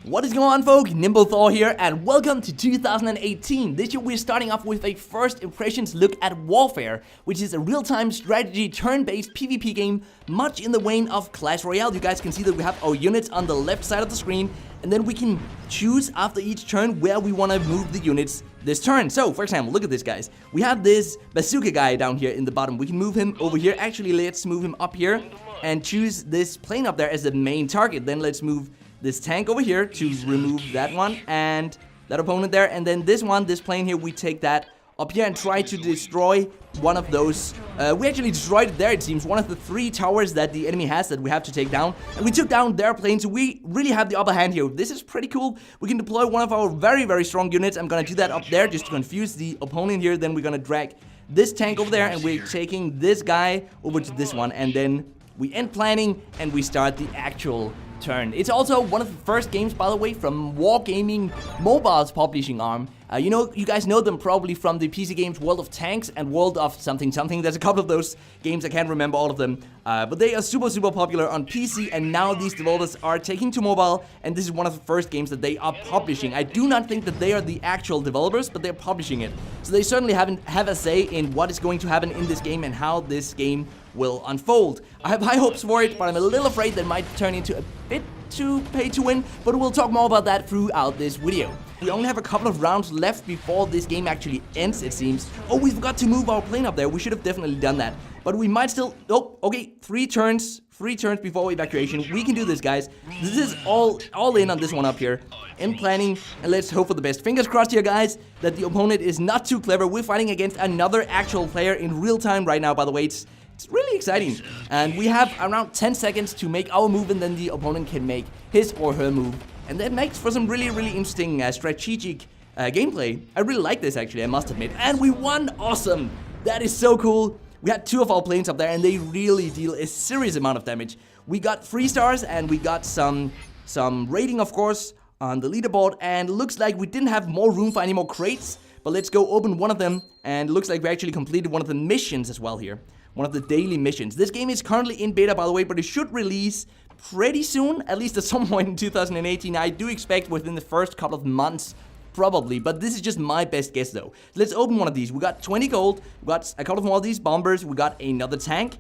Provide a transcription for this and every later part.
What is going on, folk? NimbleThor here, and welcome to 2018. This year we're starting off with a first impressions look at Warfair, which is a real-time strategy turn-based PvP game, much in the vein of Clash Royale. You guys can see that we have our units on the left side of the screen, and then we can choose after each turn where we want to move the units this turn. So, for example, look at this, guys. We have this bazooka guy down here in the bottom. We can move him over here. Actually, let's move him up here and choose this plane up there as the main target. Then let's move this tank over here to remove that one and that opponent there, and then this plane here, we take that up here and try to destroy one of those. We actually destroyed it there, it seems, one of the 3 towers that the enemy has that we have to take down, and we took down their plane, so we really have the upper hand here. This is pretty cool. We can deploy one of our very, very strong units. I'm gonna do that up there just to confuse the opponent here. Then we're gonna drag this tank over there, and we're taking this guy over to this one, and then we end planning and we start the actual turn. It's also one of the first games, by the way, from Wargaming Mobile's publishing arm. You guys know them probably from the PC games World of Tanks and World of something. There's a couple of those games, I can't remember all of them. But they are super, super popular on PC, and now these developers are taking to mobile, and this is one of the first games that they are publishing. I do not think that they are the actual developers, but they're publishing it. So they certainly have a say in what is going to happen in this game and how this game will unfold. I have high hopes for it, but I'm a little afraid that it might turn into a bit too pay to win, but we'll talk more about that throughout this video. We only have a couple of rounds left before this game actually ends, it seems. Oh, we forgot to move our plane up there. We should have definitely done that, but we might still... Oh, okay, 3 turns before evacuation. We can do this, guys. This is all in on this one up here. In planning, and let's hope for the best. Fingers crossed here, guys, that the opponent is not too clever. We're fighting against another actual player in real time right now, by the way. It's really exciting, and we have around 10 seconds to make our move, and then the opponent can make his or her move, and that makes for some really, really interesting strategic gameplay. I really like this, actually, I must admit. And we won! Awesome! That is so cool. We had 2 of our planes up there, and they really deal a serious amount of damage. We got 3 stars, and we got some rating, of course, on the leaderboard, and looks like we didn't have more room for any more crates, but let's go open one of them, and looks like we actually completed one of the missions as well here. One of the daily missions. This game is currently in beta, by the way, but it should release pretty soon, at least at some point in 2018. I do expect within the first couple of months, probably, but this is just my best guess though. Let's open one of these. We got 20 gold, we got a couple more of these bombers, we got another tank.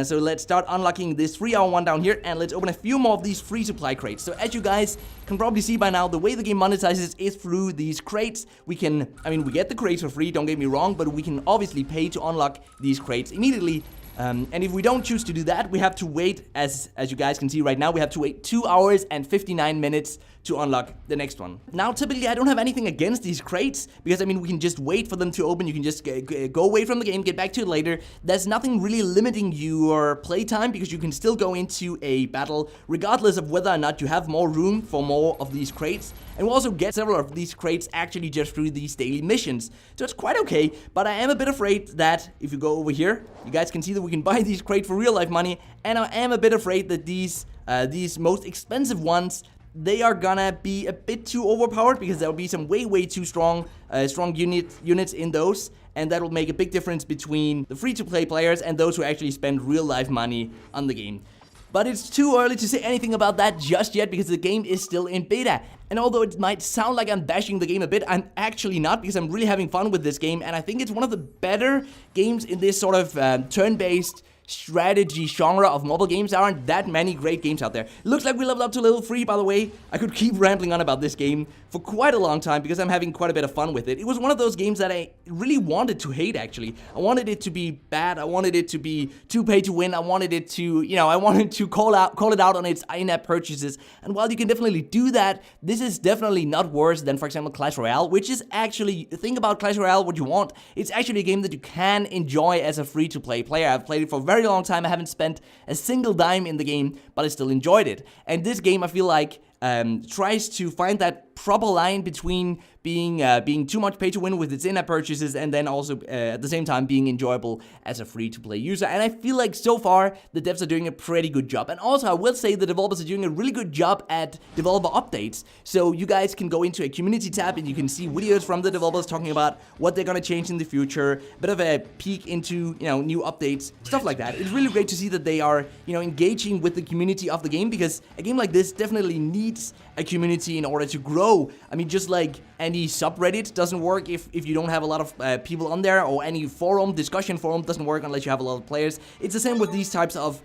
So let's start unlocking this 3-hour one down here, and let's open a few more of these free supply crates. So as you guys can probably see by now, the way the game monetizes is through these crates. We get the crates for free, don't get me wrong, but we can obviously pay to unlock these crates immediately. And if we don't choose to do that, we have to wait, as you guys can see right now, we have to wait 2 hours and 59 minutes to unlock the next one. Now, typically, I don't have anything against these crates, because, we can just wait for them to open. You can just go away from the game, get back to it later. There's nothing really limiting your playtime, because you can still go into a battle, regardless of whether or not you have more room for more of these crates. And we'll also get several of these crates actually just through these daily missions. So it's quite okay, but I am a bit afraid that if you go over here, you guys can see that we can buy these crates for real life money, and I am a bit afraid that these most expensive ones, they are gonna be a bit too overpowered, because there will be some way too strong units in those, and that will make a big difference between the free-to-play players and those who actually spend real life money on the game. But it's too early to say anything about that just yet, because the game is still in beta. And although it might sound like I'm bashing the game a bit, I'm actually not, because I'm really having fun with this game, and I think it's one of the better games in this sort of turn-based strategy genre of mobile games. There aren't that many great games out there. Looks like we leveled up to level 3, by the way. I could keep rambling on about this game for quite a long time, because I'm having quite a bit of fun with it. It was one of those games that I really wanted to hate, actually. I wanted it to be bad. I wanted it to be too pay to win. I wanted it to, I wanted to call it out on its in-app purchases. And while you can definitely do that, this is definitely not worse than, for example, Clash Royale, which is actually, think about Clash Royale what you want. It's actually a game that you can enjoy as a free-to-play player. I've played it for a very long time. I haven't spent a single dime in the game, but I still enjoyed it. And this game, I feel like, tries to find that proper line between being too much pay to win with its in-app purchases and then also at the same time being enjoyable as a free-to-play user. And I feel like so far the devs are doing a pretty good job. And also I will say the developers are doing a really good job at developer updates. So you guys can go into a community tab and you can see videos from the developers talking about what they're gonna change in the future, a bit of a peek into new updates, stuff like that. It's really great to see that they are engaging with the community of the game, because a game like this definitely needs a community in order to grow. I mean, just like any subreddit doesn't work if you don't have a lot of people on there, or any discussion forum doesn't work unless you have a lot of players. It's the same with these types of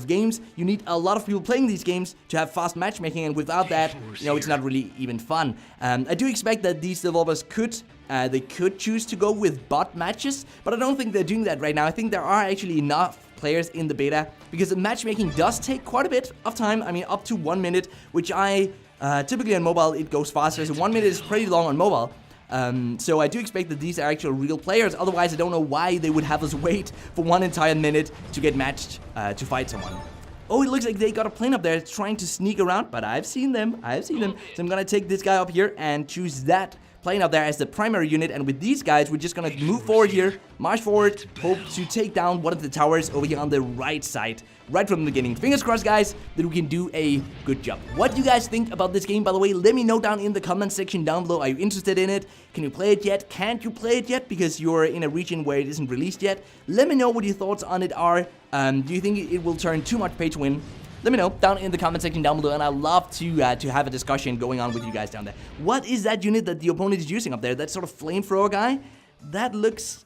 games. You need a lot of people playing these games to have fast matchmaking, and without that, it's not really even fun. I do expect that these developers could choose to go with bot matches, but I don't think they're doing that right now. I think there are actually enough players in the beta, because the matchmaking does take quite a bit of time. I mean, up to 1 minute, which typically on mobile it goes faster, so 1 minute is pretty long on mobile. So I do expect that these are actual real players. Otherwise, I don't know why they would have us wait for 1 entire minute to get matched to fight someone. Oh, it looks like they got a plane up there trying to sneak around, but I've seen them. So I'm gonna take this guy up here and choose that plane up there as the primary unit, and with these guys we're just gonna move forward here, march forward, hope to take down one of the towers over here on the right side, right from the beginning. Fingers crossed, guys, that we can do a good job. What do you guys think about this game, by the way? Let me know down in the comment section down below. Are you interested in it? Can you play it yet? Can't you play it yet because you're in a region where it isn't released yet? Let me know what your thoughts on it are. Do you think it will turn too much pay to win? Let me know down in the comment section down below, and I'd love to have a discussion going on with you guys down there. What is that unit that the opponent is using up there? That sort of flamethrower guy? That looks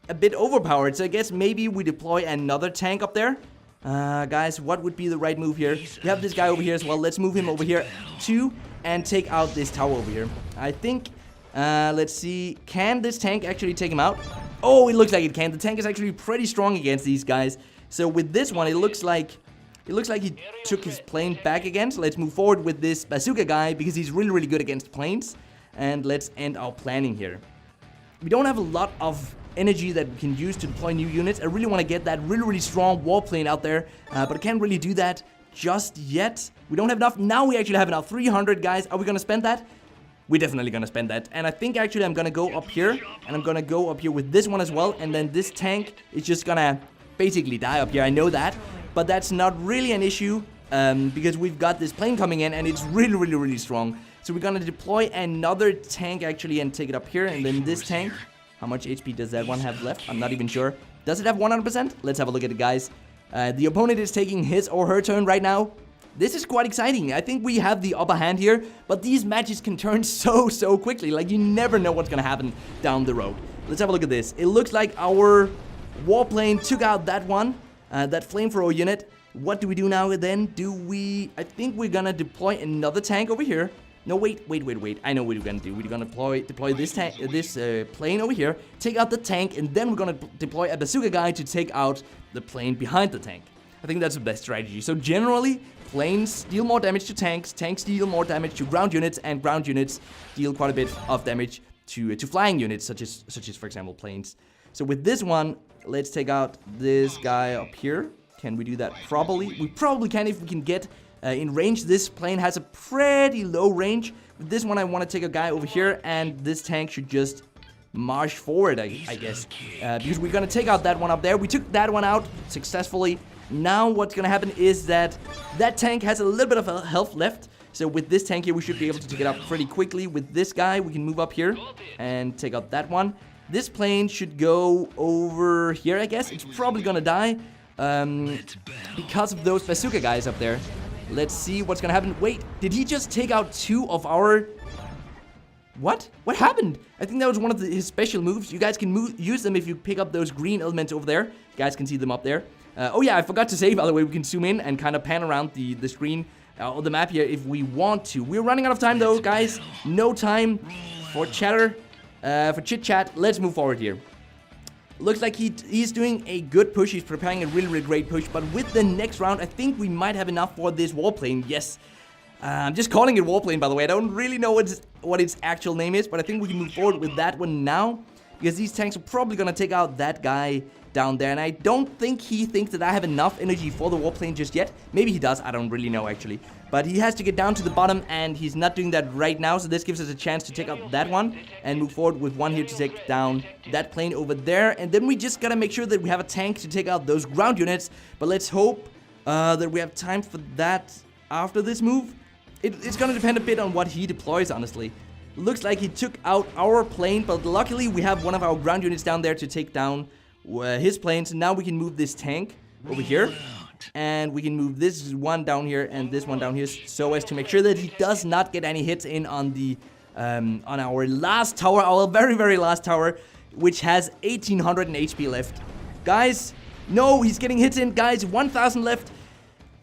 a bit overpowered, so I guess maybe we deploy another tank up there. Guys, what would be the right move here? We have this guy over here as well. Let's move him over here too and take out this tower over here. I think, let's see, can this tank actually take him out? Oh, it looks like it can. The tank is actually pretty strong against these guys. So with this one, it looks like he took his plane back again. So let's move forward with this bazooka guy, because he's really, really good against planes. And let's end our planning here. We don't have a lot of energy that we can use to deploy new units. I really want to get that really, really strong warplane out there, but I can't really do that just yet. We don't have enough. Now we actually have enough. 300, guys. Are we going to spend that? We're definitely going to spend that. And I think actually I'm going to go up here, and I'm going to go up here with this one as well. And then this tank is just going to basically die up here. I know that. But that's not really an issue, because we've got this plane coming in and it's really, really, really strong. So we're gonna deploy another tank actually and take it up here. And then this tank, how much HP does that one have left? I'm not even sure. Does it have 100%? Let's have a look at it, guys. The opponent is taking his or her turn right now. This is quite exciting. I think we have the upper hand here, but these matches can turn so quickly. Like, you never know what's gonna happen down the road. Let's have a look at this. It looks like our warplane took out that one. That flamethrower unit. What do we do now then? I think we're gonna deploy another tank over here. No, wait. I know what we're gonna do. We're gonna deploy this plane over here, take out the tank, and then we're gonna deploy a bazooka guy to take out the plane behind the tank. I think that's the best strategy. So generally, planes deal more damage to tanks deal more damage to ground units, and ground units deal quite a bit of damage to flying units, such as for example planes. So with this one, let's take out this guy up here. Can we do that properly? We probably can if we can get in range. This plane has a pretty low range. With this one, I want to take a guy over here, and this tank should just march forward, I guess. Because we're going to take out that one up there. We took that one out successfully. Now what's going to happen is that tank has a little bit of health left. So with this tank here, we should be able to take it out pretty quickly. With this guy, we can move up here and take out that one. This plane should go over here, I guess. It's probably gonna die because of those bazooka guys up there. Let's see what's gonna happen. Wait, did he just take out 2 of our... What? What happened? I think that was one of his special moves. You guys can use them if you pick up those green elements over there. You guys can see them up there. Oh yeah, I forgot to say, by the way, we can zoom in and kind of pan around the screen or the map here if we want to. We're running out of time though, guys. No time for chatter. For chit chat, let's move forward here. Looks like he's doing a good push. He's preparing a really, really great push. But with the next round, I think we might have enough for this warplane. Yes. I'm just calling it warplane, by the way. I don't really know what its actual name is, but I think we can move forward with that one now, because these tanks are probably going to take out that guy down there. And I don't think he thinks that I have enough energy for the warplane just yet. Maybe he does. I don't really know, actually. But he has to get down to the bottom, and he's not doing that right now. So this gives us a chance to take out that one and move forward with one here to take down that plane over there. And then we just gotta make sure that we have a tank to take out those ground units. But let's hope that we have time for that after this move. It's gonna depend a bit on what he deploys, honestly. Looks like he took out our plane, but luckily we have one of our ground units down there to take down his plane. So now we can move this tank over here. And we can move this one down here and this one down here, so as to make sure that he does not get any hits in on the on our last tower, our very, very last tower, which has 1800 in HP left. Guys, no, he's getting hits in. Guys, 1000 left.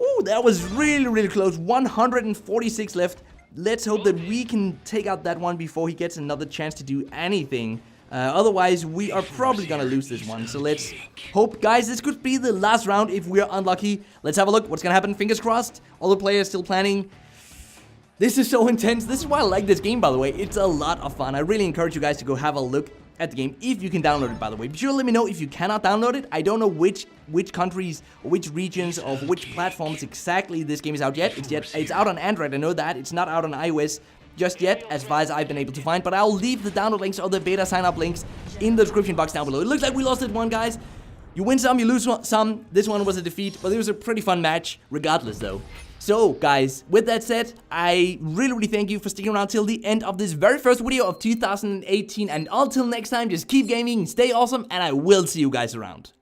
Ooh, that was really, really close. 146 left. Let's hope that we can take out that one before he gets another chance to do anything. Otherwise, we are probably gonna lose this one. So let's hope. Guys, this could be the last round if we're unlucky. Let's have a look. What's gonna happen? Fingers crossed. All the players still planning. This is so intense. This is why I like this game, by the way. It's a lot of fun. I really encourage you guys to go have a look at the game, if you can download it, by the way. Be sure to let me know if you cannot download it. I don't know which countries or which regions or which platforms exactly this game is out yet. It's out on Android, I know that. It's not out on iOS just yet, as far as I've been able to find. But I'll leave the download links or the beta sign-up links in the description box down below. It looks like we lost it one, guys. You win some, you lose some. This one was a defeat, but it was a pretty fun match, regardless, though. So, guys, with that said, I really, really thank you for sticking around till the end of this very first video of 2018. And until next time, just keep gaming, stay awesome, and I will see you guys around.